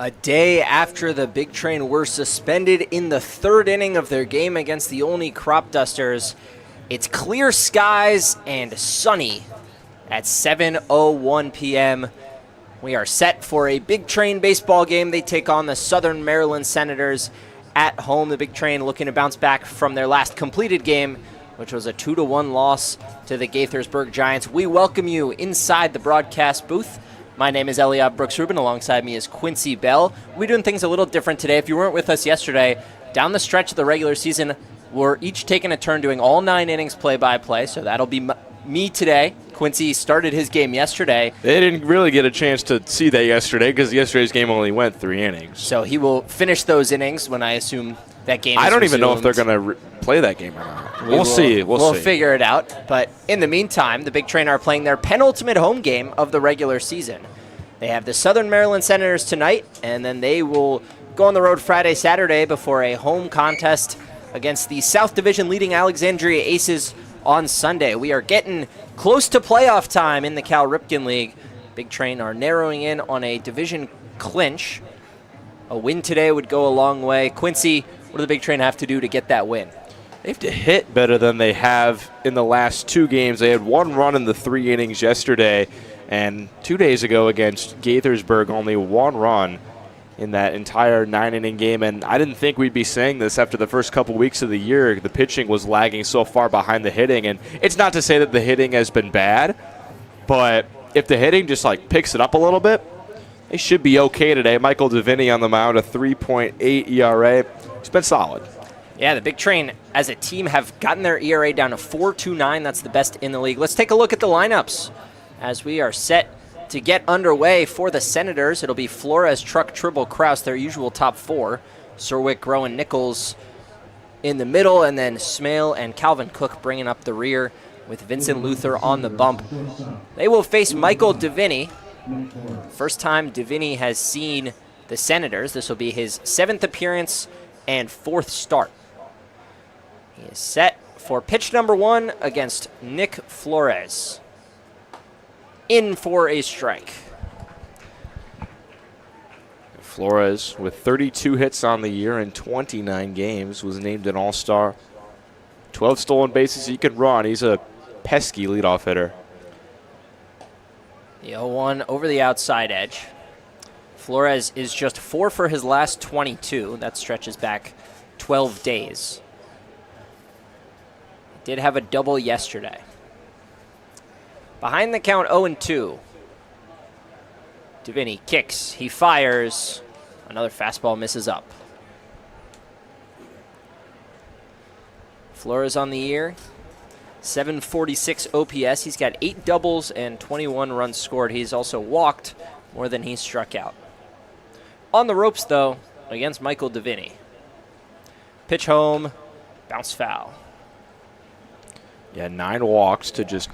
A day after the Big Train were suspended in the third inning of their game against the Olney Crop Dusters, it's clear skies and sunny at 7:01 p.m. We are set for a Big Train baseball game. They take on the Southern Maryland Senators at home. The Big Train looking to bounce back from their last completed game, which was a 2-1 loss to the Gaithersburg Giants. We welcome you inside the broadcast booth. My name is Eliab Brooks-Rubin. Alongside me is Quincy Bell. We're doing things a little different today. If you weren't with us yesterday, down the stretch of the regular season, we're each taking a turn doing all 9 innings play-by-play, so that'll be me today. Quincy started his game yesterday. They didn't really get a chance to see that yesterday because yesterday's game only went 3 innings. So he will finish those innings when I assume that game is I don't even know resumed. if they're going to play that game or not. We'll see. We'll figure it out. But in the meantime, the Big Train are playing their penultimate home game of the regular season. They have the Southern Maryland Senators tonight, and then they will go on the road Friday, Saturday before a home contest against the South Division leading Alexandria Aces on Sunday. We are getting close to playoff time in the Cal Ripken League. Big Train are narrowing in on a division clinch. A win today would go a long way. Quincy, what do the Big Train have to do to get that win? They have to hit better than they have in the last 2 games. They had 1 run in the 3 innings yesterday, and 2 days ago against Gaithersburg, only 1 run in that entire 9-inning game. And I didn't think we'd be saying this after the first couple weeks of the year. The pitching was lagging so far behind the hitting. And it's not to say that the hitting has been bad, but if the hitting just picks it up a little bit, they should be okay today. Michael Deviney on the mound, a 3.8 ERA. He's been solid. Yeah, the Big Train as a team have gotten their ERA down to 4.29. That's the best in the league. Let's take a look at the lineups as we are set to get underway for the Senators. It'll be Flores, Truck, Tribble, Kraus, their usual top 4. Serwick, Groen, Nichols in the middle, and then Smale and Calvin Cook bringing up the rear with Vincent Luther on the bump. They will face Michael Deviney. First time Deviney has seen the Senators. This will be his 7th appearance and 4th start. He is set for pitch number 1 against Nick Flores. In for a strike. Flores, with 32 hits on the year in 29 games, was named an all-star. 12 stolen bases he can run. He's a pesky leadoff hitter. The 0-1 over the outside edge. Flores is just 4 for his last 22. That stretches back 12 days. He did have a double yesterday. Behind the count, 0-2. Deviney kicks. He fires. Another fastball misses up. Flores on the year. 746 OPS. He's got 8 doubles and 21 runs scored. He's also walked more than he's struck out. On the ropes, though, against Michael Deviney. Pitch home. Bounce foul. Yeah, 9 walks to just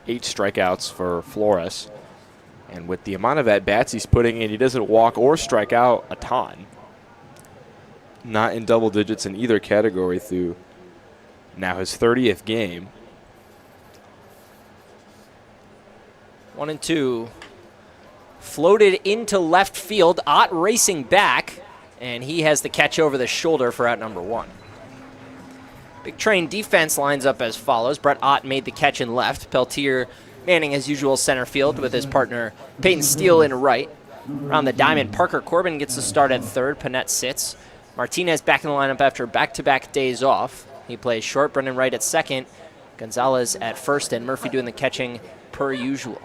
8 strikeouts for Flores. And with the amount of at-bats he's putting in, he doesn't walk or strike out a ton. Not in double digits in either category through now his 30th game. 1-2. Floated into left field. Ott racing back, and he has the catch over the shoulder for out number 1. Big Train defense lines up as follows. Brett Ott made the catch in left. Peltier manning as usual center field with his partner Peyton Steele in right. Around the diamond, Parker Corbin gets the start at third. Panett sits. Martinez back in the lineup after back-to-back days off. He plays short. Brendan Wright at second. Gonzalez at first, and Murphy doing the catching per usual.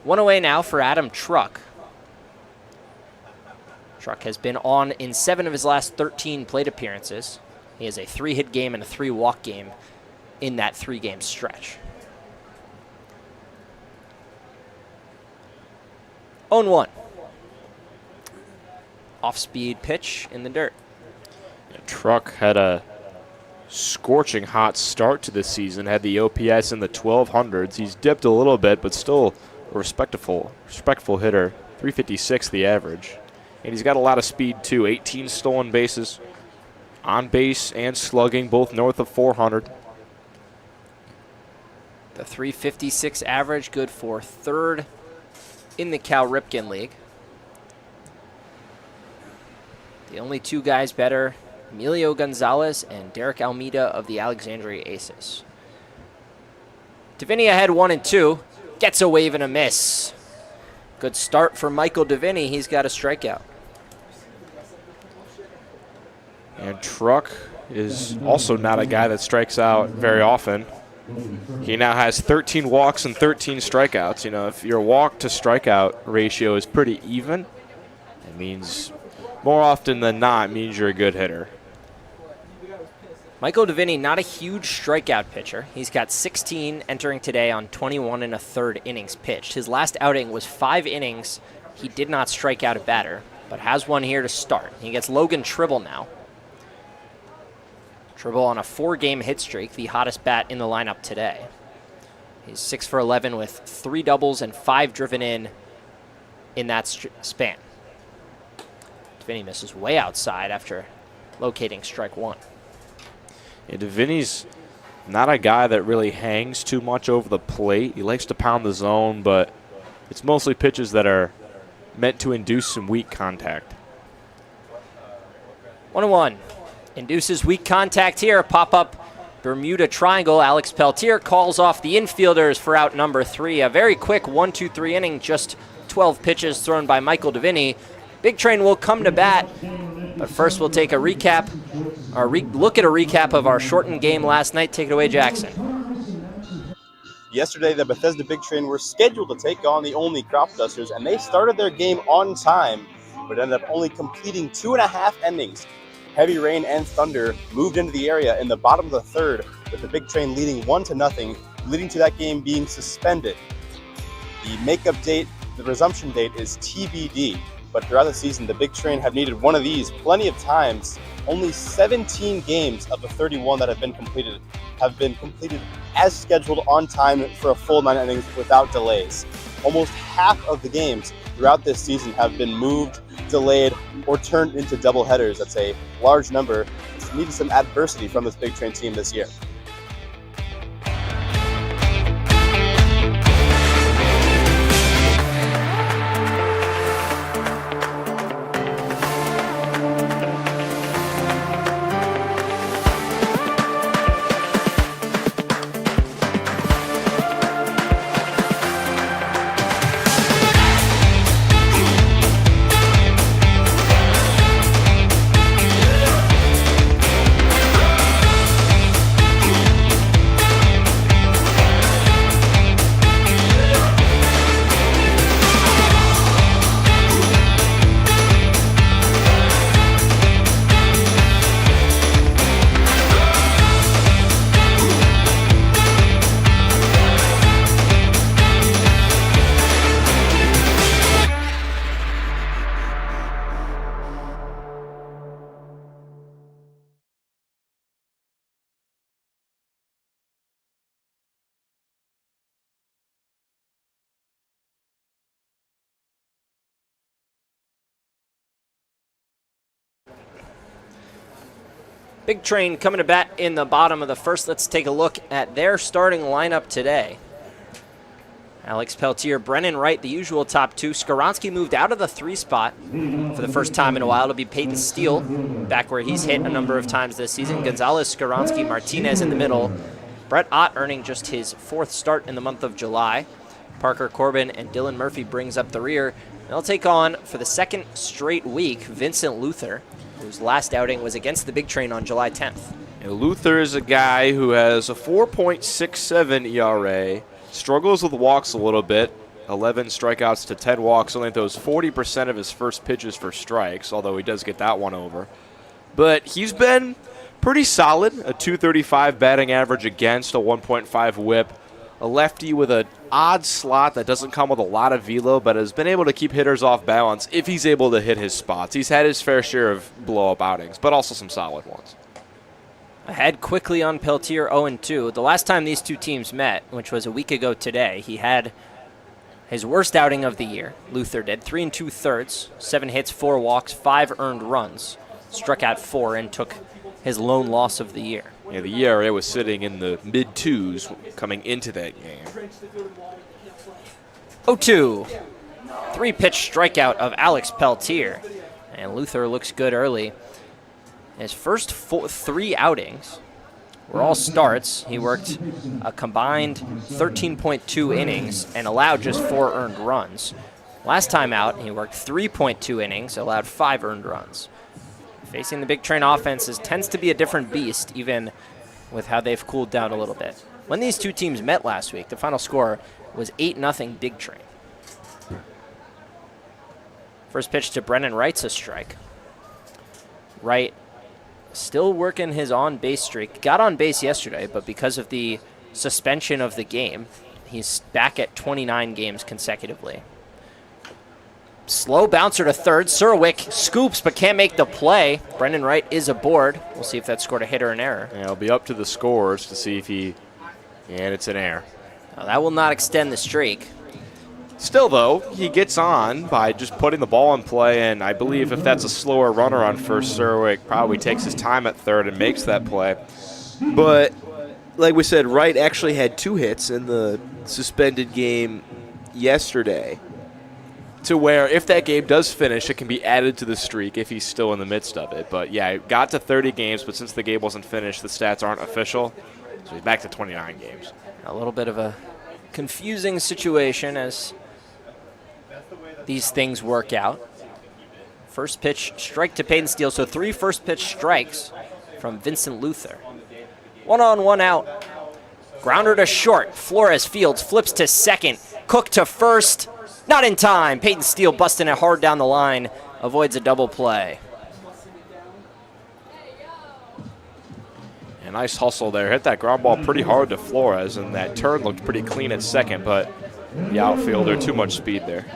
1 away now for Adam Truck. Truck has been on in 7 of his last 13 plate appearances. He has a 3-hit game and a 3-walk game in that 3-game stretch. 0-1. Off-speed pitch in the dirt. Yeah, Truck had a scorching hot start to the season, had the OPS in the 1200s. He's dipped a little bit, but still a respectful hitter. 356 the average. And he's got a lot of speed, too. 18 stolen bases. On base and slugging, both north of 400. The 356 average, good for 3rd in the Cal Ripken League. The only two guys better, Emilio Gonzalez and Derek Almeida of the Alexandria Aces. Davini ahead 1-2, gets a wave and a miss. Good start for Michael Davini. He's got a strikeout. And Truck is also not a guy that strikes out very often. He now has 13 walks and 13 strikeouts. You know, if your walk to strikeout ratio is pretty even, it means more often than not means you're a good hitter. Michael Davini, not a huge strikeout pitcher. He's got 16 entering today on 21 1/3 innings pitched. His last outing was 5 innings. He did not strike out a batter, but has one here to start. He gets Logan Tribble now. Tribble on a 4-game hit streak, the hottest bat in the lineup today. He's 6 for 11 with 3 doubles and 5 driven in that span. Davini misses way outside after locating strike 1. Yeah, Davini's not a guy that really hangs too much over the plate. He likes to pound the zone, but it's mostly pitches that are meant to induce some weak contact. 1-1. Induces weak contact here. Pop-up Bermuda Triangle. Alex Peltier calls off the infielders for out number 3. A very quick 1-2-3 inning, just 12 pitches thrown by Michael Davini. Big Train will come to bat, but first we'll take a recap, or look at a recap of our shortened game last night. Take it away, Jackson. Yesterday, the Bethesda Big Train were scheduled to take on the only Crop Dusters, and they started their game on time, but ended up only completing 2.5 innings. Heavy rain and thunder moved into the area in the bottom of the third, with the Big Train leading 1-0, leading to that game being suspended. The makeup date, the resumption date is TBD, but throughout the season, the Big Train have needed one of these plenty of times. Only 17 games of the 31 that have been completed as scheduled on time for a full 9 innings without delays. Almost half of the games throughout this season have been moved, delayed, or turned into doubleheaders. That's a large number. It's needed some adversity from this Big Train team this year. Big Train coming to bat in the bottom of the first. Let's take a look at their starting lineup today. Alex Peltier, Brennan Wright, the usual top 2. Skoronsky moved out of the 3 spot for the first time in a while. It'll be Peyton Steele, back where he's hit a number of times this season. Gonzalez, Skoronsky, Martinez in the middle. Brett Ott earning just his 4th start in the month of July. Parker Corbin and Dylan Murphy brings up the rear. They'll take on, for the 2nd straight week, Vincent Luther, whose last outing was against the Big Train on July 10th. And Luther is a guy who has a 4.67 ERA, struggles with walks a little bit, 11 strikeouts to 10 walks, only throws 40% of his first pitches for strikes, although he does get that one over. But he's been pretty solid, a 235 batting average against, a 1.5 whip, a lefty with an odd slot that doesn't come with a lot of velo, but has been able to keep hitters off balance if he's able to hit his spots. He's had his fair share of blow-up outings, but also some solid ones. Ahead quickly on Peltier, 0-2. The last time these two teams met, which was a week ago today, he had his worst outing of the year. Luther did 3 2/3, 7 hits, 4 walks, 5 earned runs. Struck out 4 and took his lone loss of the year. Yeah, the ERA was sitting in the mid-2s coming into that game. 0-2. 3-pitch strikeout of Alex Peltier. and Luther looks good early. His first 3 outings were all starts. He worked a combined 13.2 innings and allowed just 4 earned runs. Last time out, he worked 3.2 innings, allowed 5 earned runs. Facing the Big Train offenses tends to be a different beast, even with how they've cooled down a little bit. When these two teams met last week, the final score was 8-0 Big Train. First pitch to Brennan Wright's a strike. Wright still working his on-base streak. Got on base yesterday, but because of the suspension of the game, he's back at 29 games consecutively. Slow bouncer to third. Surwick scoops but can't make the play. Brendan Wright is aboard. We'll see if that scored a hit or an error. Yeah, it'll be up to the scores to see if he... And it's an error. Now, that will not extend the streak. Still, though, he gets on by just putting the ball in play, and I believe if that's a slower runner on first, Surwick probably takes his time at third and makes that play. But, like we said, Wright actually had 2 hits in the suspended game yesterday. To where if that game does finish, it can be added to the streak if he's still in the midst of it. But, yeah, it got to 30 games, but since the game wasn't finished, the stats aren't official. So he's back to 29 games. A little bit of a confusing situation as these things work out. First pitch strike to Peyton Steele, so 3 first pitch strikes from Vincent Luther. 1 on, 1 out. Grounder to short. Flores fields, flips to second. Cook to first. Not in time. Peyton Steele busting it hard down the line. Avoids a double play. A nice hustle there. Hit that ground ball pretty hard to Flores, and that turn looked pretty clean at second, but the outfielder, too much speed there.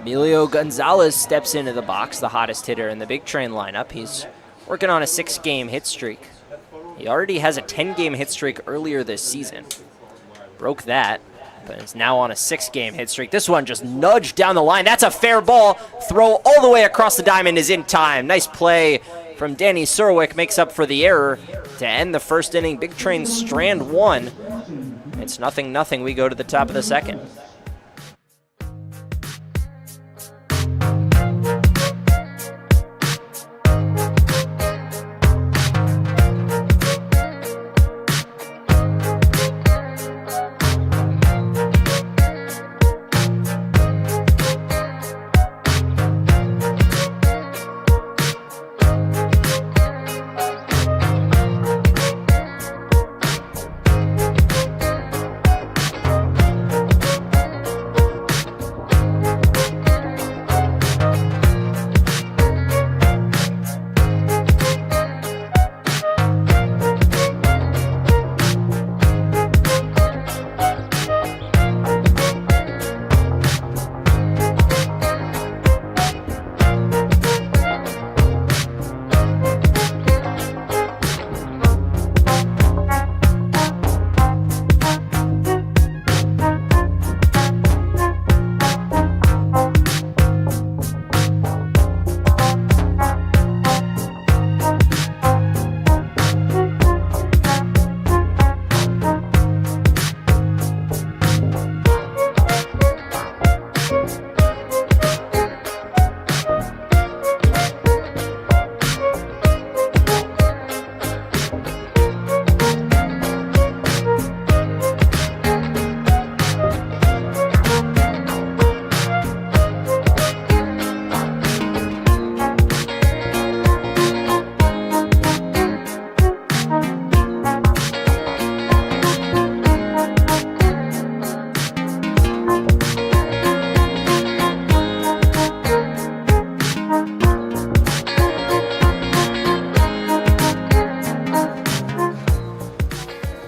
Emilio Gonzalez steps into the box, the hottest hitter in the Big Train lineup. He's working on a 6-game hit streak. He already has a 10-game hit streak earlier this season. Broke that, but is now on a 6-game hit streak. This one just nudged down the line. That's a fair ball. Throw all the way across the diamond is in time. Nice play from Danny Surwick, makes up for the error to end the first inning. Big Train strand 1. It's 0-0. We go to the top of the second.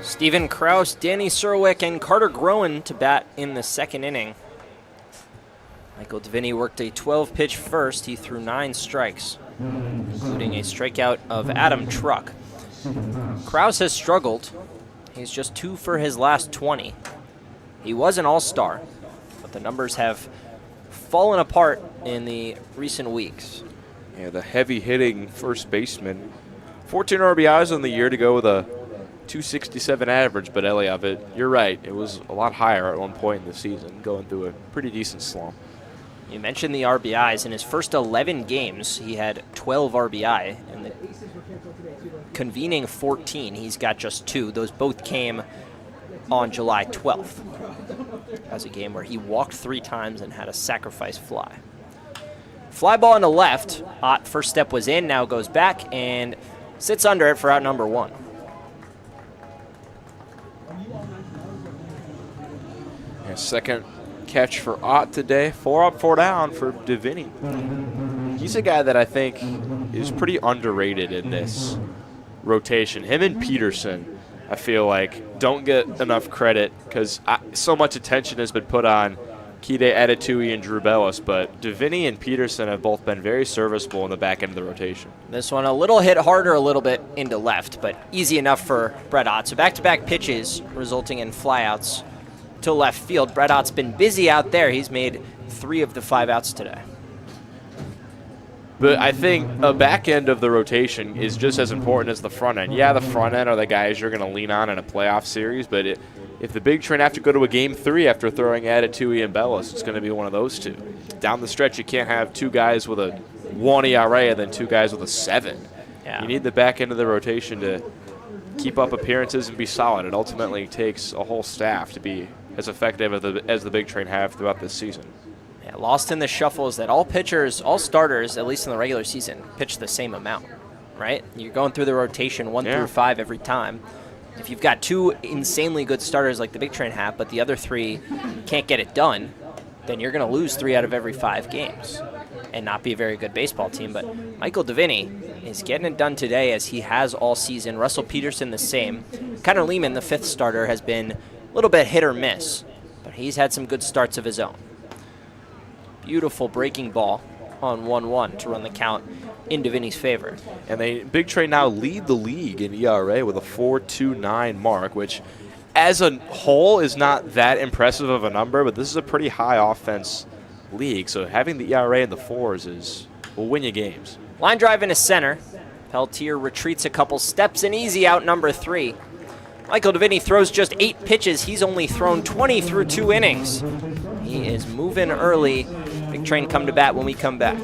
Steven Kraus, Danny Surwick, and Carter Groen to bat in the second inning. Michael Deviney worked a 12-pitch first. He threw 9 strikes, including a strikeout of Adam Truck. Kraus has struggled. He's just 2 for his last 20. He was an all-star, but the numbers have fallen apart in the recent weeks. Yeah, the heavy-hitting first baseman. 14 RBIs on the year to go with a 267 average, but Eliav, you're right. It was a lot higher at one point in the season, going through a pretty decent slump. You mentioned the RBIs. In his first 11 games, he had 12 RBI. In the convening 14, he's got just 2. Those both came on July 12th. As a game where he walked 3 times and had a sacrifice fly. Fly ball in the left. Ott, first step was in, now goes back and sits under it for out number 1. And second catch for Ott today. 4 up, 4 down for Deviney. He's a guy that I think is pretty underrated in this rotation. Him and Peterson, I feel like, don't get enough credit because so much attention has been put on Kide Adetuyi and Drew Bellis, but Deviney and Peterson have both been very serviceable in the back end of the rotation. This one a little hit harder a little bit into left, but easy enough for Brett Ott. So back-to-back pitches resulting in flyouts to left field. Brett Ott's been busy out there. He's made 3 of the 5 outs today. But I think a back end of the rotation is just as important as the front end. Yeah, the front end are the guys you're going to lean on in a playoff series, but if the Big Train have to go to a Game 3 after throwing Adetuyi and Bellis, it's going to be one of those 2. Down the stretch, you can't have 2 guys with a 1 ERA and then 2 guys with a 7. Yeah. You need the back end of the rotation to keep up appearances and be solid. It ultimately takes a whole staff to be as effective as the Big Train have throughout this season. Yeah, lost in the shuffle is that all pitchers, all starters, at least in the regular season, pitch the same amount, right? You're going through the rotation 1 through 5 every time. If you've got 2 insanely good starters like the Big Train have, but the other 3 can't get it done, then you're going to lose 3 out of every 5 games and not be a very good baseball team. But Michael Deviney is getting it done today as he has all season. Russell Peterson the same. Connor Lehman, the 5th starter, has been a little bit hit or miss, but he's had some good starts of his own. Beautiful breaking ball on 1-1 to run the count in Deviney's favor. And they Big Train now lead the league in ERA with a 4.29 mark, which as a whole is not that impressive of a number, but this is a pretty high offense league. So having the ERA in the 4s will win you games. Line drive into center. Peltier retreats a couple steps and easy out number 3. Michael Deviney throws just 8 pitches. He's only thrown 20 through 2 innings. He is moving early. Big Train come to bat when we come back.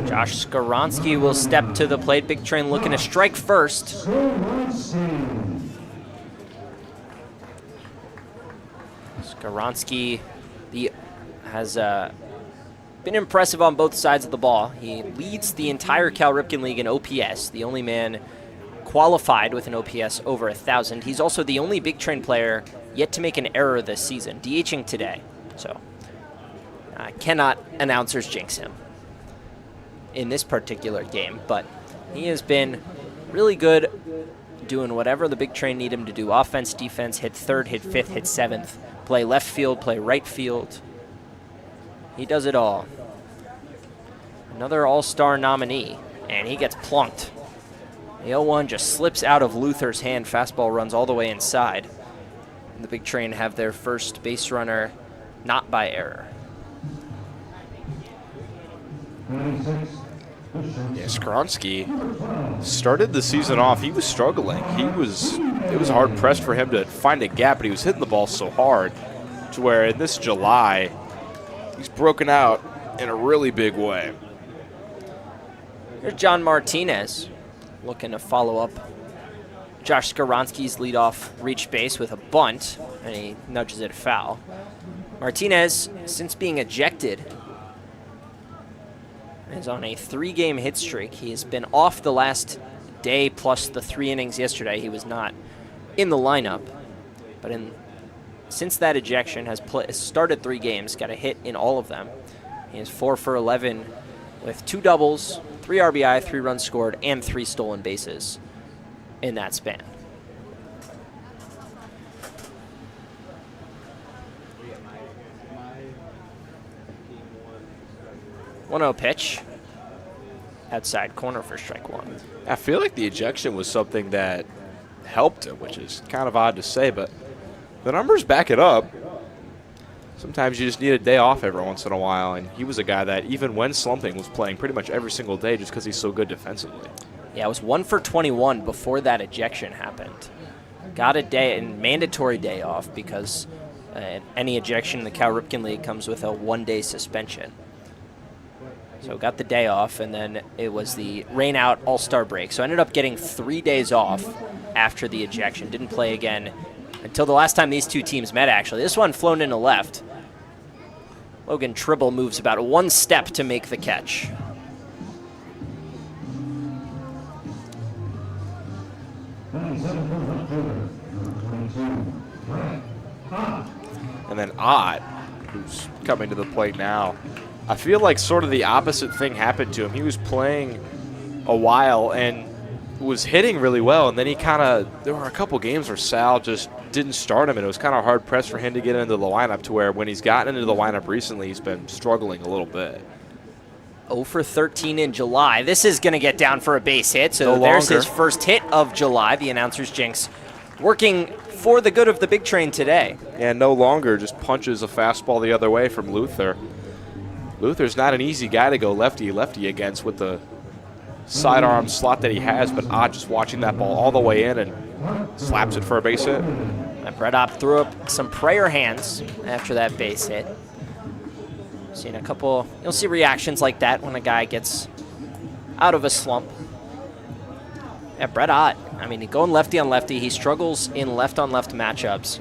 Josh Skoronsky will step to the plate. Big Train looking to strike first. Skoronsky has been impressive on both sides of the ball. He leads the entire Cal Ripken League in OPS, the only man qualified with an OPS over 1,000. He's also the only Big Train player yet to make an error this season, DHing today. So cannot announcers jinx him in this particular game, but he has been really good doing whatever the Big Train need him to do. Offense, defense, hit third, hit fifth, hit seventh, play left field, play right field. He does it all. another All-Star nominee, and he gets plunked. The 0-1 just slips out of Luther's hand. Fastball runs all the way inside. And the Big Train have their first base runner not by error. Yeah, Skronsky started the season off. He was struggling. It was hard pressed for him to find a gap, but he was hitting the ball so hard to where in this July, he's broken out in a really big way. Here's John Martinez looking to follow up Josh Skronsky's leadoff reach base with a bunt, and he nudges it foul. Martinez, since being ejected, is on a 3-game hit streak. He has been off the last day plus the 3 innings yesterday. He was not in the lineup, but since that ejection has started 3 games, got a hit in all of them. He is 4 for 11 with 2 doubles, 3 RBI, 3 runs scored, and 3 stolen bases in that span. 1-0 pitch. Outside corner for strike 1. I feel like the ejection was something that helped him, which is kind of odd to say, but the numbers back it up. Sometimes you just need a day off every once in a while, and he was a guy that, even when slumping, was playing pretty much every single day just because he's so good defensively. Yeah, it was 1 for 21 before that ejection happened. Got a mandatory day off because any ejection in the Cal Ripken League comes with a 1-day suspension. So got the day off, and then it was the rain-out All-Star break. So I ended up getting 3 days off after the ejection. Didn't play again until the last time these two teams met, actually. This one flown into left. Logan Tribble moves about 1 step to make the catch. And then Ott, who's coming to the plate now. I feel like sort of the opposite thing happened to him. He was playing a while and was hitting really well, and then there were a couple games where Sal just didn't start him, and it was kind of hard pressed for him to get into the lineup, to where when he's gotten into the lineup recently, he's been struggling a little bit. 0 for 13 in July. This is going to get down for a base hit, so there's his first hit of July. The announcer's jinx working for the good of the Big Train today. And no longer just punches a fastball the other way from Luther. Luther's not an easy guy to go lefty-lefty against with the sidearm slot that he has, but Ott just watching that ball all the way in and slaps it for a base hit. And Brett Ott threw up some prayer hands after that base hit. Seen a couple, you'll see reactions like that when a guy gets out of a slump. Yeah, Brett Ott, I mean, going lefty on lefty, he struggles in left-on-left matchups.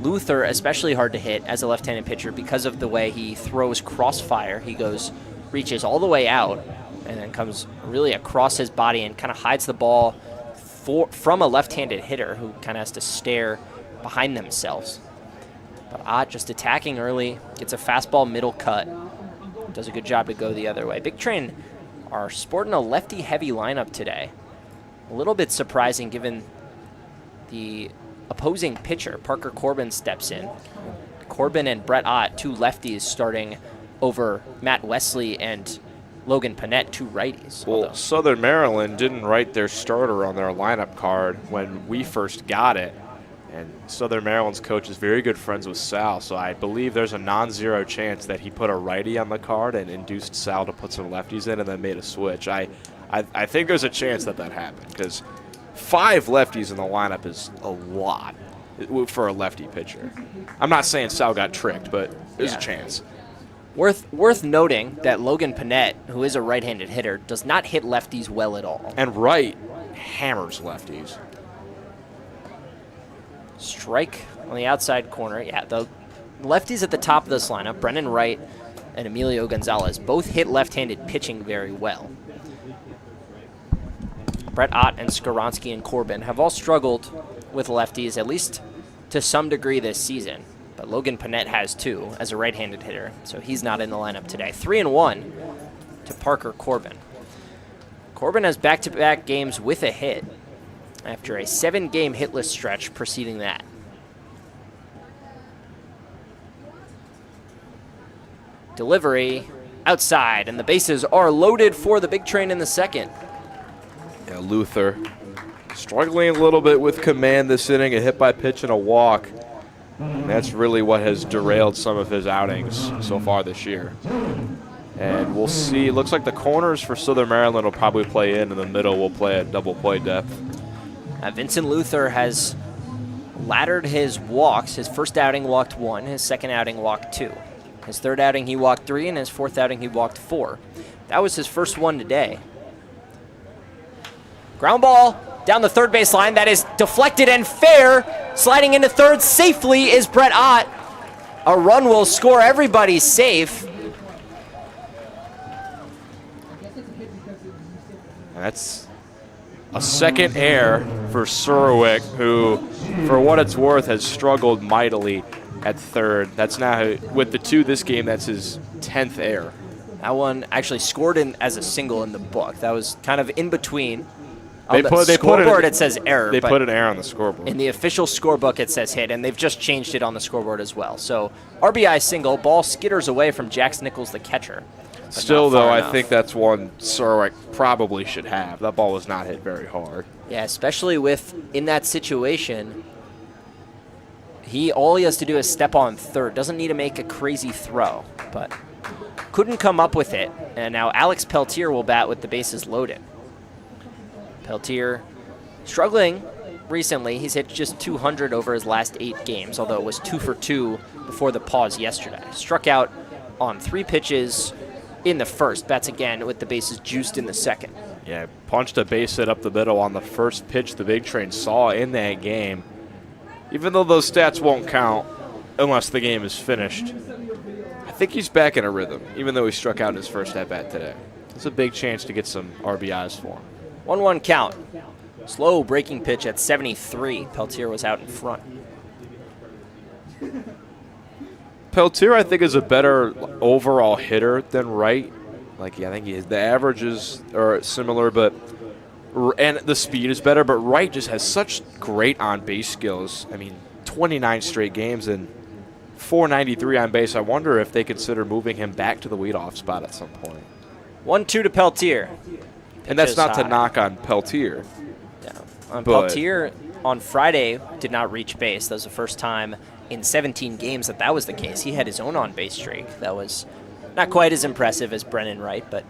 Luther, especially hard to hit as a left-handed pitcher because of the way he throws crossfire. He reaches all the way out and then comes really across his body and kind of hides the ball from a left-handed hitter who kind of has to stare behind themselves. But Ott just attacking early, gets a fastball middle cut, does a good job to go the other way. Big Train are sporting a lefty-heavy lineup today. A little bit surprising given the opposing pitcher. Parker Corbin steps in. Corbin and Brett Ott, 2 lefties, starting over Matt Wesley and Logan Panett, 2 righties. Well, Southern Maryland didn't write their starter on their lineup card when we first got it. And Southern Maryland's coach is very good friends with Sal, so I believe there's a non-zero chance that he put a righty on the card and induced Sal to put some lefties in and then made a switch. I think there's a chance that happened, because 5 lefties in the lineup is a lot for a lefty pitcher. I'm not saying Sal got tricked, but there's a chance. Worth noting that Logan Panett, who is a right-handed hitter, does not hit lefties well at all. And Wright hammers lefties. Strike on the outside corner. Yeah, the lefties at the top of this lineup, Brennan Wright and Emilio Gonzalez, both hit left-handed pitching very well. Brett Ott and Skronsky and Corbin have all struggled with lefties, at least to some degree this season. But Logan Panett has too, as a right-handed hitter, so he's not in the lineup today. 3-1 to Parker Corbin. Corbin has back-to-back games with a hit after a 7-game hitless stretch preceding that. Delivery outside, and the bases are loaded for the big train in the second. Yeah, Luther struggling a little bit with command this inning, a hit by pitch and a walk. And that's really what has derailed some of his outings so far this year. And we'll see. It looks like the corners for Southern Maryland will probably play in, and the middle will play at double play depth. Vincent Luther has laddered his walks. His first outing walked 1, his second outing walked 2. His third outing he walked 3, and his fourth outing he walked 4. That was his first one today. Ground ball down the third base line. That is deflected and fair. Sliding into third safely is Brett Ott. A run will score. Everybody's safe. That's a second error for Surwick, who, for what it's worth, has struggled mightily at third. That's now, with the 2 this game, that's his 10th error. That one actually scored in as a single in the book. That was kind of in between. They On the scoreboard, it says error. They but put an error on the scoreboard. in the official scorebook, it says hit, and they've just changed it on the scoreboard as well. So RBI single, ball skitters away from Jax Nichols, the catcher. Still, though, I think that's one Surwick probably should have. That ball was not hit very hard. Yeah, especially with, in that situation, all he has to do is step on third. Doesn't need to make a crazy throw, but couldn't come up with it. And now Alex Peltier will bat with the bases loaded. Peltier struggling recently. He's hit just 200 over his last 8 games, although it was 2 for 2 before the pause yesterday. Struck out on 3 pitches in the first. Bats again with the bases juiced in the second. Yeah, punched a base hit up the middle on the first pitch the big train saw in that game. Even though those stats won't count unless the game is finished, I think he's back in a rhythm, even though he struck out in his first at-bat today. It's a big chance to get some RBIs for him. 1-1 count. Slow breaking pitch at 73. Peltier was out in front. Peltier, I think, is a better overall hitter than Wright. I think the averages are similar, and the speed is better. But Wright just has such great on-base skills. I mean, 29 straight games and 493 on base. I wonder if they consider moving him back to the leadoff spot at some point. 1-2 to Peltier. And that's not high. to knock on Peltier. Yeah. Peltier on Friday did not reach base. That was the first time in 17 games that was the case. He had his own on-base streak. That was not quite as impressive as Brennan Wright, but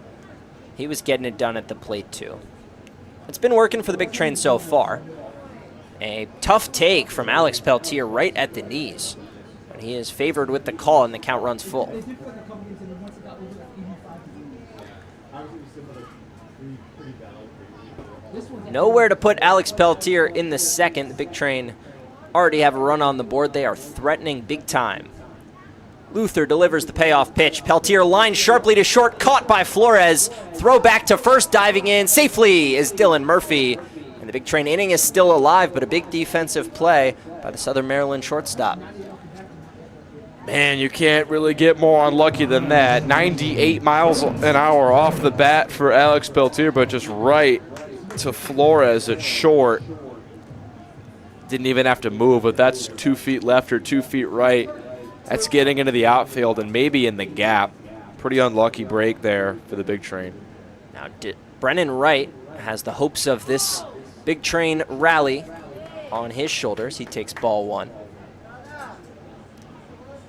he was getting it done at the plate too. It's been working for the big train so far. A tough take from Alex Peltier right at the knees. But he is favored with the call and the count runs full. Nowhere to put Alex Peltier in the second. The big train already have a run on the board. They are threatening big time. Luther delivers the payoff pitch. Peltier lines sharply to short, caught by Flores. Throw back to first, diving in safely is Dylan Murphy. And the big train inning is still alive, but a big defensive play by the Southern Maryland shortstop. Man, you can't really get more unlucky than that. 98 miles an hour off the bat for Alex Peltier, but just right to Flores at short. Didn't even have to move, but that's 2 feet left or 2 feet right. That's getting into the outfield and maybe in the gap. Pretty unlucky break there for the big train. Now, Brennan Wright has the hopes of this big train rally on his shoulders. He takes ball 1.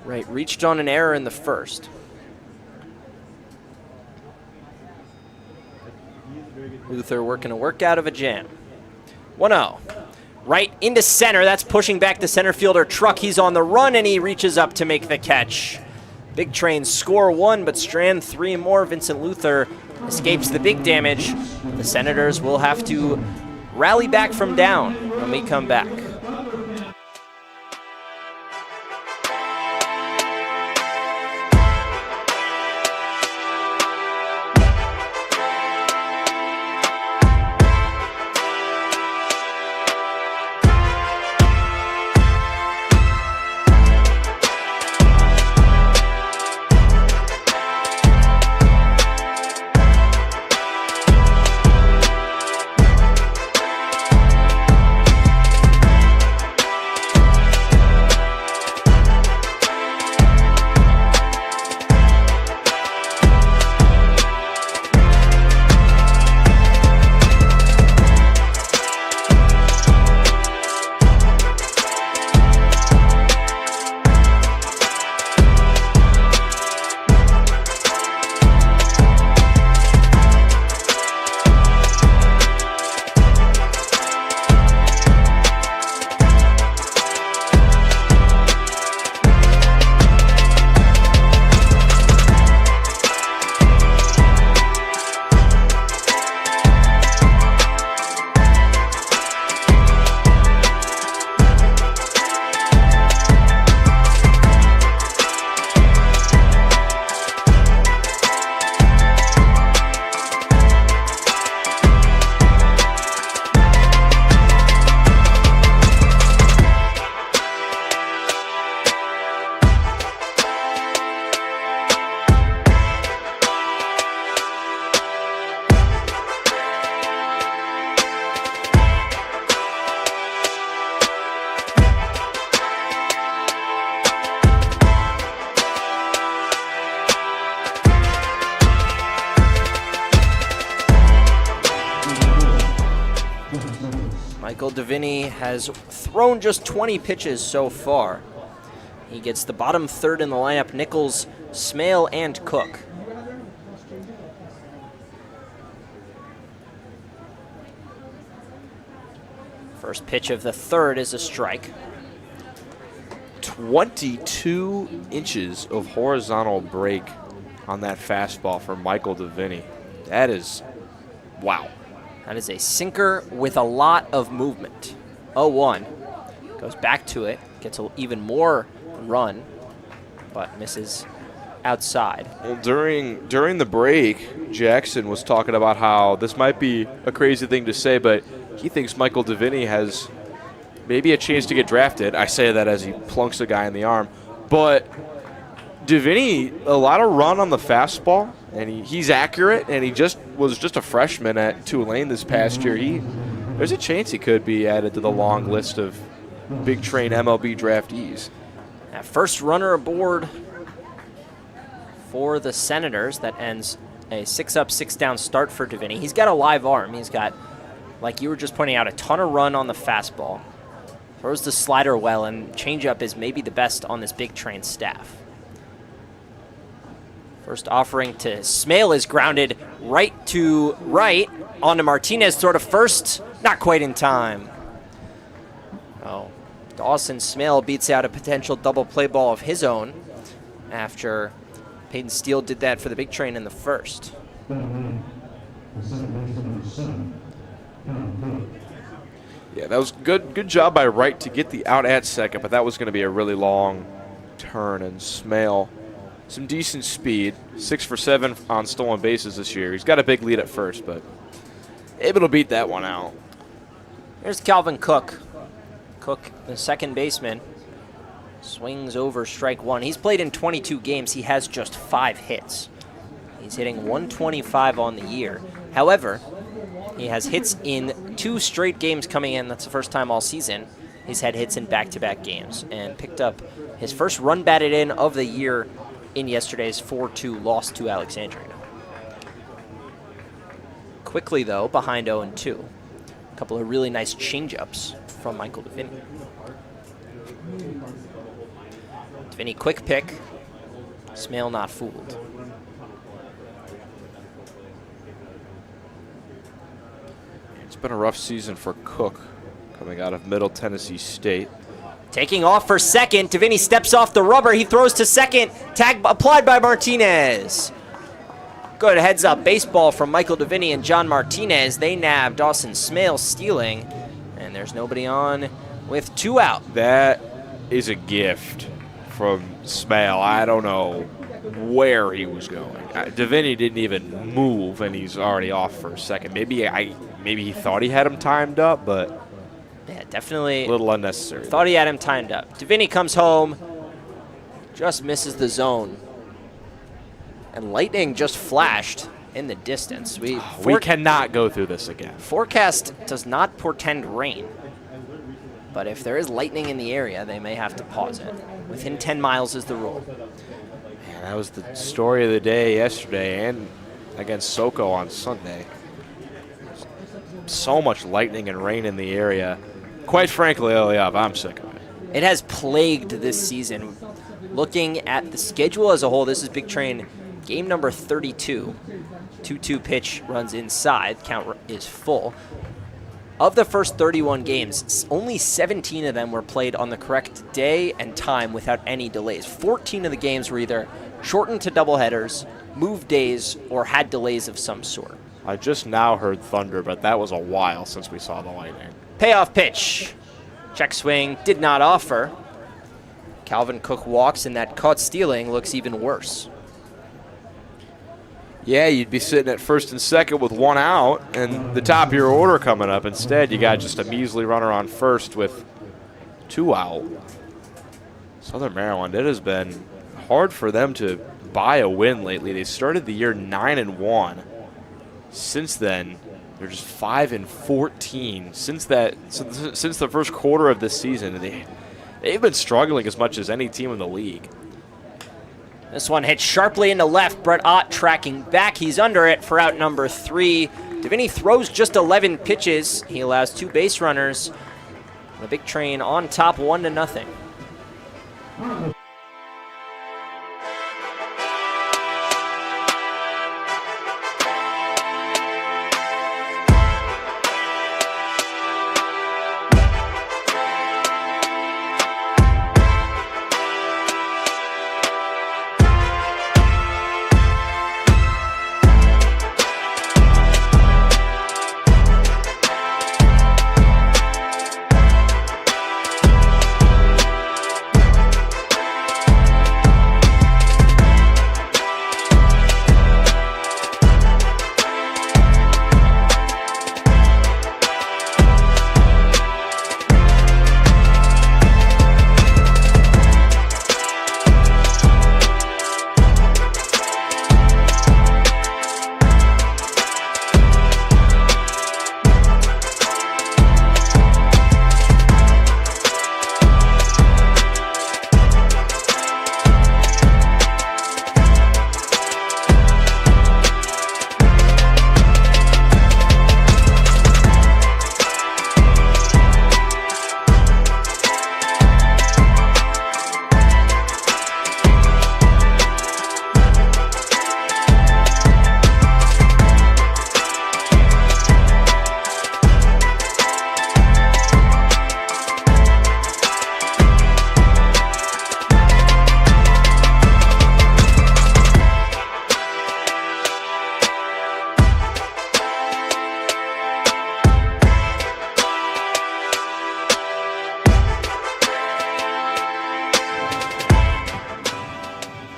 Wright reached on an error in the first. Luther working a work out of a jam. 1-0. Right into center. That's pushing back the center fielder Truck. He's on the run, and he reaches up to make the catch. Big train score 1, but strand 3 more. Vincent Luther escapes the big damage. The Senators will have to rally back from down when we come back. Michael Deviney has thrown just 20 pitches so far. He gets the bottom third in the lineup, Nichols, Smale, and Cook. First pitch of the third is a strike. 22 inches of horizontal break on that fastball for Michael Deviney. That is, wow. That is a sinker with a lot of movement. 0-1. Goes back to it, gets even more run, but misses outside. Well, during the break, Jackson was talking about how this might be a crazy thing to say, but he thinks Michael Deviney has maybe a chance to get drafted. I say that as he plunks a guy in the arm. But Deviney, a lot of run on the fastball, and he's accurate, and he was just a freshman at Tulane this past year. There's a chance he could be added to the long list of Big Train MLB draftees. That first runner aboard for the Senators. That ends a 6-up, 6-down start for Deviney. He's got a live arm. He's got, like you were just pointing out, a ton of run on the fastball. Throws the slider well, and changeup is maybe the best on this Big Train staff. First offering to Smale is grounded right to right. On to Martinez, throw to first. Not quite in time. Oh, Dawson Smale beats out a potential double play ball of his own after Peyton Steele did that for the Big Train in the first. Yeah, that was good job by Wright to get the out at second, but that was going to be a really long turn. And Smale, some decent speed, 6 for 7 on stolen bases this year. He's got a big lead at first, but able to beat that one out. Here's Calvin Cook. Cook, the second baseman, swings over strike one. He's played in 22 games. He has just 5 hits. He's hitting 125 on the year. However, he has hits in 2 straight games coming in. That's the first time all season he's had hits in back-to-back games, and picked up his first run batted in of the year in yesterday's 4-2 loss to Alexandria. Quickly, though, behind 0-2. A couple of really nice changeups from Michael Deviney. Deviney, quick pick. Smale not fooled. It's been a rough season for Cook coming out of Middle Tennessee State. Taking off for second. Deviney steps off the rubber. He throws to second. Tag applied by Martinez. Good heads-up baseball from Michael Deviney and John Martinez. They nab Dawson Smale stealing, and there's nobody on with 2 out. That is a gift from Smale. I don't know where he was going. Deviney didn't even move, and he's already off for a second. Maybe he thought he had him timed up, but yeah, definitely a little unnecessary. Thought he had him timed up. Deviney comes home, just misses the zone. And lightning just flashed in the distance. We cannot go through this again. Forecast does not portend rain. But if there is lightning in the area, they may have to pause it. Within 10 miles is the rule. Man, that was the story of the day yesterday and against SoCo on Sunday. So much lightning and rain in the area. Quite frankly, Eliav, I'm sick of it. It has plagued this season. Looking at the schedule as a whole, this is Big Train game number 32. 2-2 pitch runs inside. Count is full. Of the first 31 games, only 17 of them were played on the correct day and time without any delays. 14 of the games were either shortened to doubleheaders, moved days, or had delays of some sort. I just now heard thunder, but that was a while since we saw the lightning. Payoff pitch. Check swing did not offer. Calvin Cook walks, and that caught stealing looks even worse. Yeah, you'd be sitting at first and second with 1 out and the top of your order coming up. Instead, you got just a measly runner on first with 2 out. Southern Maryland, it has been hard for them to buy a win lately. They started the year 9-1. Since then, they're just 5-14. Since the first quarter of this season, they've been struggling as much as any team in the league. This one hit sharply into left. Brett Ott tracking back. He's under it for out number 3. Davini throws just 11 pitches. He allows 2 base runners. The Big Train on top 1-0.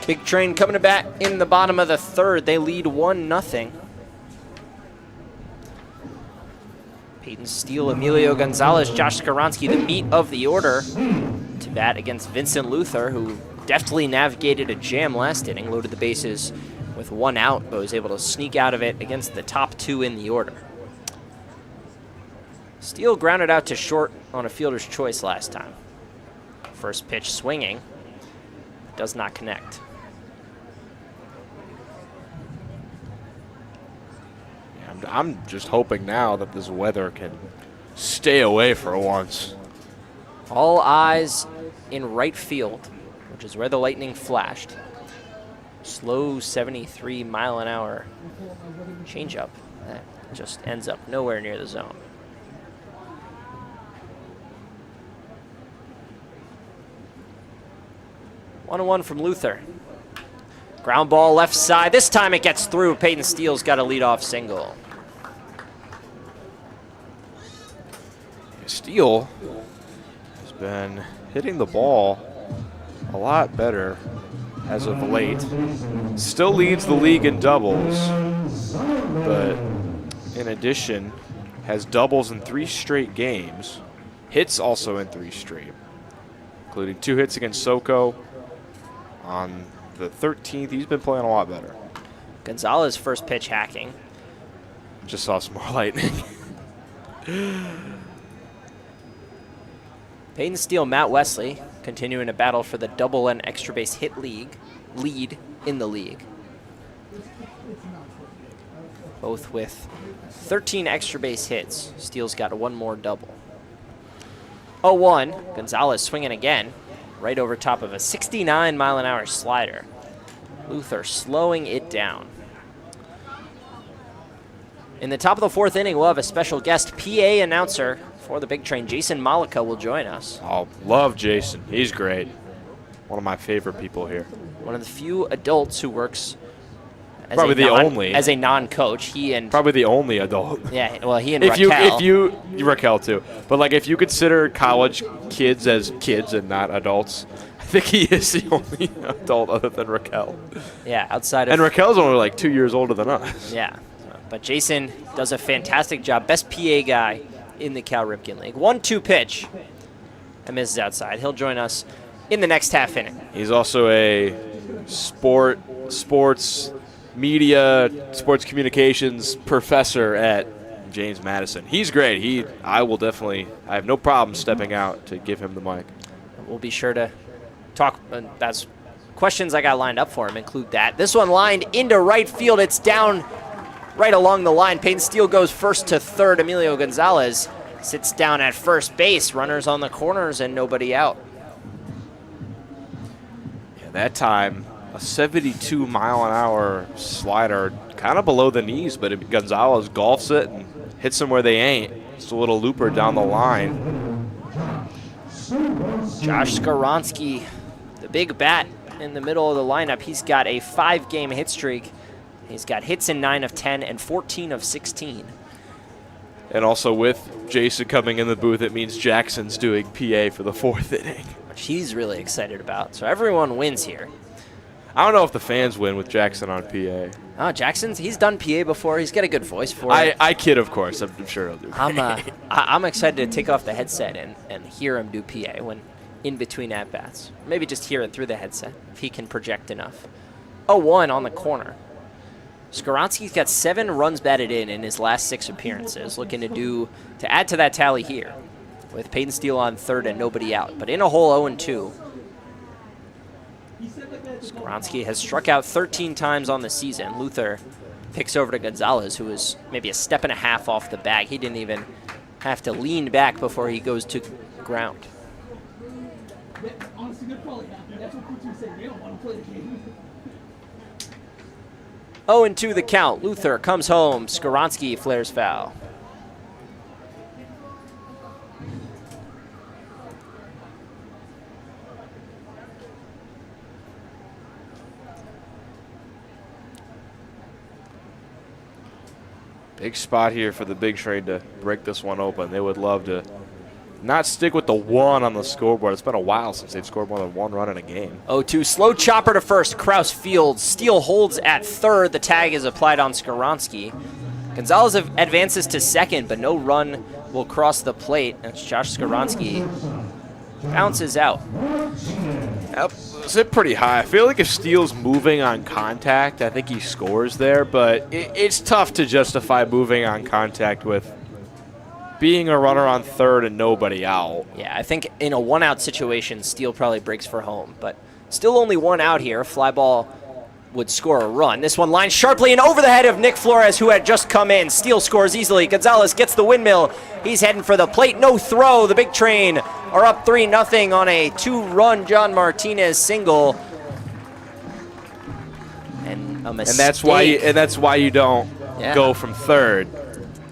Big Train coming to bat in the bottom of the third. They lead 1-0. Peyton Steele, Emilio Gonzalez, Josh Skaronski, the meat of the order, to bat against Vincent Luther, who deftly navigated a jam last inning, loaded the bases with 1 out, but was able to sneak out of it against the top 2 in the order. Steele grounded out to short on a fielder's choice last time. First pitch swinging, does not connect. I'm just hoping now that this weather can stay away for once. All eyes in right field, which is where the lightning flashed. Slow 73-mile-an-hour changeup that just ends up nowhere near the zone. One and one from Luther. Ground ball left side. This time it gets through. Peyton Steele's got a leadoff single. Steele has been hitting the ball a lot better as of late. Still leads the league in doubles, but in addition has doubles in 3 straight games. Hits also in 3 straight, including 2 hits against Soko on the 13th. He's been playing a lot better. Gonzalez first pitch hacking. Just saw some more lightning. Peyton Steele, Matt Wesley continuing to battle for the double and extra base hit lead in the league. Both with 13 extra base hits. Steele's got 1 more double. 0-1. Gonzalez swinging again, right over top of a 69-mile-an-hour slider. Luther slowing it down. In the top of the 4th inning, we'll have a special guest PA announcer for the Big Train. Jason Malika will join us. Oh, love Jason. He's great. One of my favorite people here. One of the few adults who works as probably the only as a non-coach. He and probably the only adult. Yeah, well, he and Raquel too. But like, if you consider college kids as kids and not adults, I think he is the only adult other than Raquel. Yeah, outside of, and Raquel's only like 2 years older than us. Yeah, but Jason does a fantastic job. Best PA guy in the Cal Ripken League. 1-2 pitch. And misses outside. He'll join us in the next half inning. He's also a sports media, sports communications professor at James Madison. He's great. I have no problem stepping out to give him the mic. We'll be sure to talk. That's questions I got lined up for him include that. This one lined into right field. It's down right along the line. Peyton Steele goes first to third. Emilio Gonzalez sits down at first base. Runners on the corners and nobody out. Yeah, that time, a 72-mile-an-hour slider, kind of below the knees, but Gonzalez golfs it and hits them where they ain't. Just a little looper down the line. Josh Skoronsky, the big bat in the middle of the lineup. He's got a 5-game hit streak. He's got hits in 9 of 10 and 14 of 16. And also with Jason coming in the booth, it means Jackson's doing PA for the 4th inning. Which he's really excited about. So everyone wins here. I don't know if the fans win with Jackson on PA. Oh, Jackson's, he's done PA before. He's got a good voice for it. I kid, of course. I'm sure he'll do PA. I'm excited to take off the headset and hear him do PA when in between at-bats. Maybe just hear it through the headset if he can project enough. 0-1 on the corner. Skoronsky's got 7 runs batted in his last 6 appearances, looking to add to that tally here with Peyton Steele on third and nobody out. But in a hole 0-2, Skoronsky has struck out 13 times on the season. Luther picks over to Gonzalez, who is maybe a step and a half off the bag. He didn't even have to lean back before he goes to ground. Honestly, they're probably happy. That's what Putin said. They don't want to play the game. 0-2 the count. Luther comes home. Skoronsky flares foul. Big spot here for the Big Train to break this one open. They would love to not stick with the 1 on the scoreboard. It's been a while since they've scored more than 1 run in a game. 0-2, slow chopper to first. Kraus fields. Steele holds at third. The tag is applied on Skoronsky. Gonzalez advances to second, but no run will cross the plate. As Josh Skoronsky bounces out. Yep, it's hit pretty high. I feel like if Steele's moving on contact, I think he scores there, but it's tough to justify moving on contact with being a runner on third and nobody out. Yeah, I think in a 1-out situation, Steele probably breaks for home, but still only 1 out here. Fly ball would score a run. This one lines sharply and over the head of Nick Flores, who had just come in. Steele scores easily. Gonzalez gets the windmill. He's heading for the plate. No throw. The Big Train are up 3-0 on a 2-run John Martinez single. And a mistake. And that's why you don't Yeah. go from third,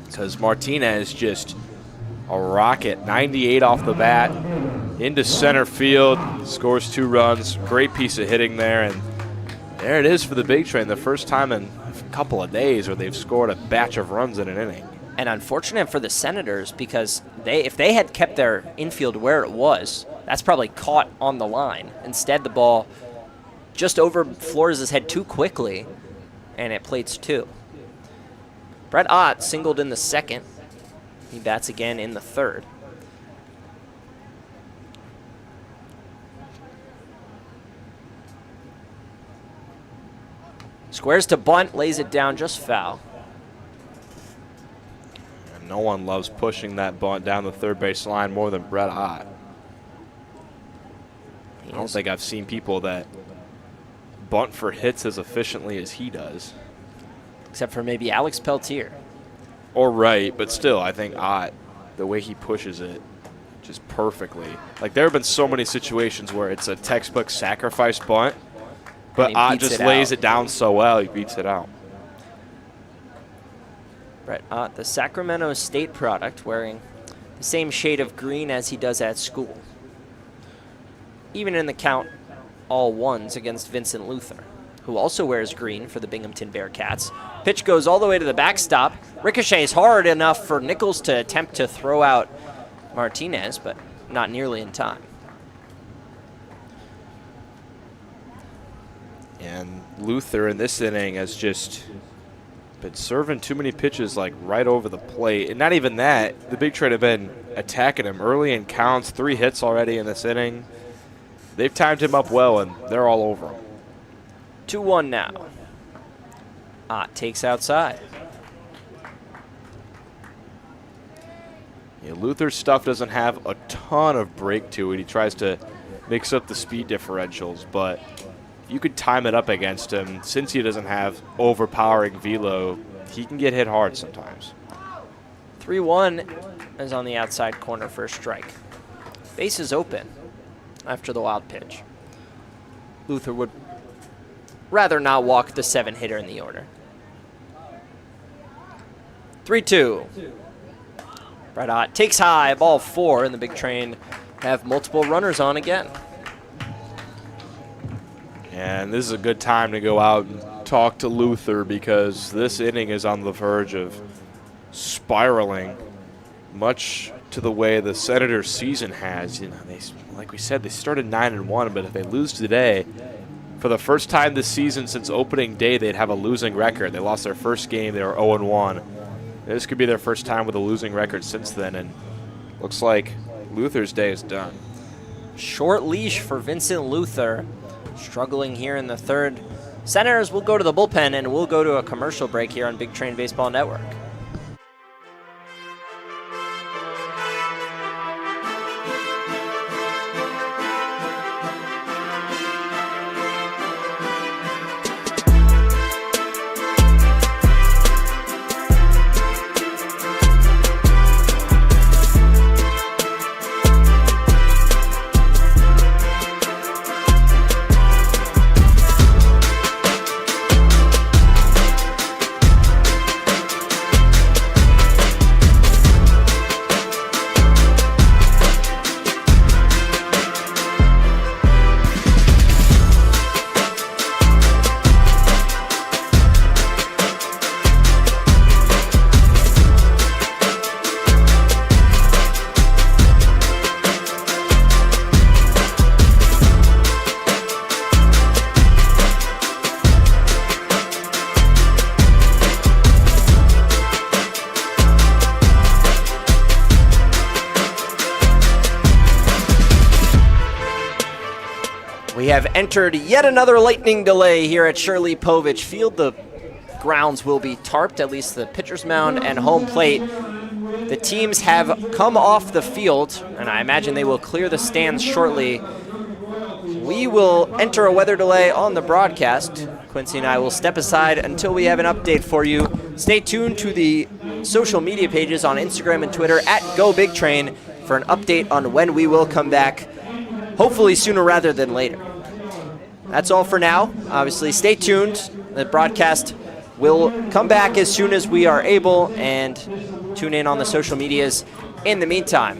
because Martinez just a rocket. 98 off the bat into center field, scores 2 runs. Great piece of hitting there, and there it is for the Big Train. The first time in a couple of days where they've scored a batch of runs in an inning. And unfortunate for the Senators, because if they had kept their infield where it was, that's probably caught on the line. Instead, the ball just over Flores' head too quickly, and it plates 2. Brett Ott singled in the second. He bats again in the third. Squares to bunt, lays it down, just foul. And no one loves pushing that bunt down the third base line more than Brett Ott. I don't think I've seen people that bunt for hits as efficiently as he does. Except for maybe Alex Peltier. Or right, but still, I think Ott, the way he pushes it just perfectly. Like, there have been so many situations where it's a textbook sacrifice bunt, but Ott just lays it down so well, he beats it out. Brett Ott, the Sacramento State product, wearing the same shade of green as he does at school. Even in the count, all 1s against Vincent Luther, who also wears green for the Binghamton Bearcats. Pitch goes all the way to the backstop. Ricochets hard enough for Nichols to attempt to throw out Martinez, but not nearly in time. And Luther in this inning has just been serving too many pitches like right over the plate. And not even that, the Big Train have been attacking him early in counts, 3 hits already in this inning. They've timed him up well, and they're all over him. 2-1 now. Ott takes outside. Yeah, Luther's stuff doesn't have a ton of break to it. He tries to mix up the speed differentials, but you could time it up against him. Since he doesn't have overpowering velo, he can get hit hard sometimes. 3-1 is on the outside corner for a strike. Base is open after the wild pitch. Luther would rather not walk the 7-hitter in the order. 3-2. Red Hot takes high, ball 4, and the Big Train have multiple runners on again. And this is a good time to go out and talk to Luther because this inning is on the verge of spiraling, much to the way the Senators' season has. You know, like we said, they started 9-1, but if they lose today, for the first time this season since opening day, they'd have a losing record. They lost their first game; they were 0-1. This could be their first time with a losing record since then, and looks like Luther's day is done. Short leash for Vincent Luther, struggling here in the third. Senators will go to the bullpen, and we'll go to a commercial break here on Big Train Baseball Network. We have entered yet another lightning delay here at Shirley Povich Field. The grounds will be tarped, at least the pitcher's mound and home plate. The teams have come off the field, and I imagine they will clear the stands shortly. We will enter a weather delay on the broadcast. Quincy and I will step aside until we have an update for you. Stay tuned to the social media pages on Instagram and Twitter at GoBigTrain for an update on when we will come back, hopefully sooner rather than later. That's all for now. Obviously, stay tuned. The broadcast will come back as soon as we are able, and tune in on the social medias in the meantime.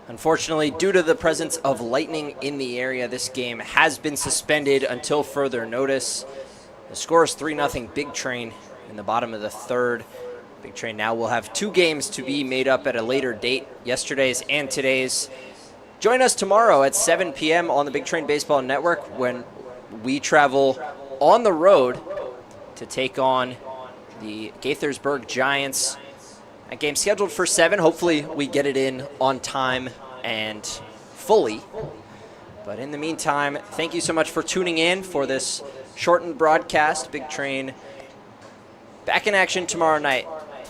Unfortunately, due to the presence of lightning in the area, this game has been suspended until further notice. The score is 3-0 Big Train in the bottom of the third. Big Train now will have 2 games to be made up at a later date, yesterday's and today's. Join us tomorrow at 7 p.m. on the Big Train Baseball Network when we travel on the road to take on the Gaithersburg Giants. A game scheduled for 7. Hopefully we get it in on time and fully. But in the meantime, thank you so much for tuning in for this shortened broadcast. Big Train back in action tomorrow night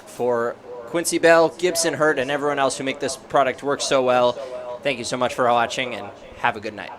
for Quincy Bell, Gibson Hurt, and everyone else who make this product work so well. Thank you so much for watching, and have a good night.